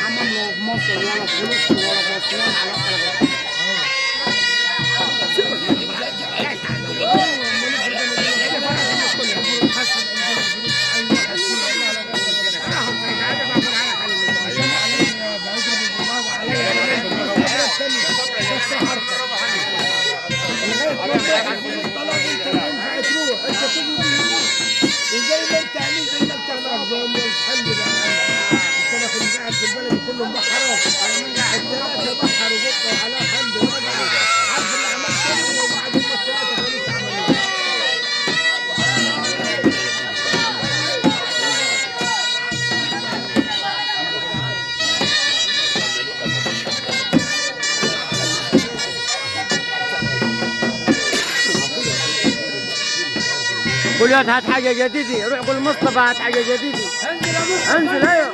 حمام له في مصر ولا فلوس ولا بطيان على وزي ما انت عملت زي ما انت عملت زي ما الحمد لله انا كنت قاعد في البلد كله مبحرات الثلاثه بحر وبطه على الحمد لله عارف اللي عملت وبعدين ما الثلاثه كانوا عملوا قول يا هات حاجة جديدة، روح قول مصطفى هات حاجة جديدة. انزل يا مصطفى، انزل. ايوه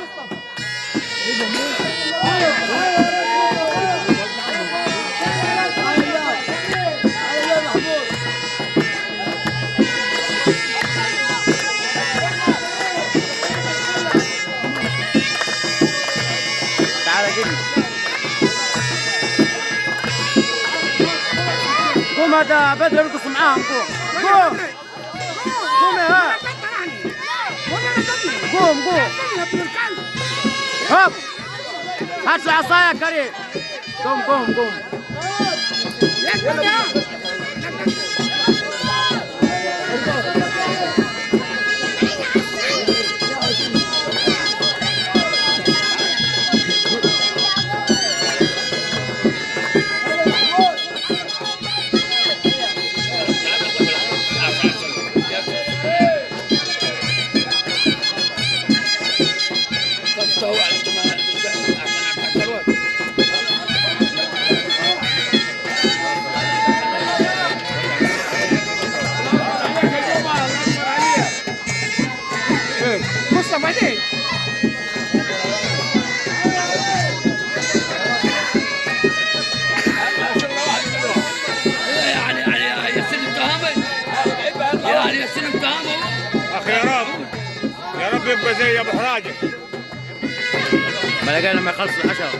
تعالى كده. قوم هذا بدر ارقص معاهم. قوم قوم يا قوم هوب هات العصاية يا كريم. قوم مصطفى بعدين يعني يسلم تهامه اخي يا رب يبقى زي ابو حراجه. ما لقينا لما يخلص العشاء.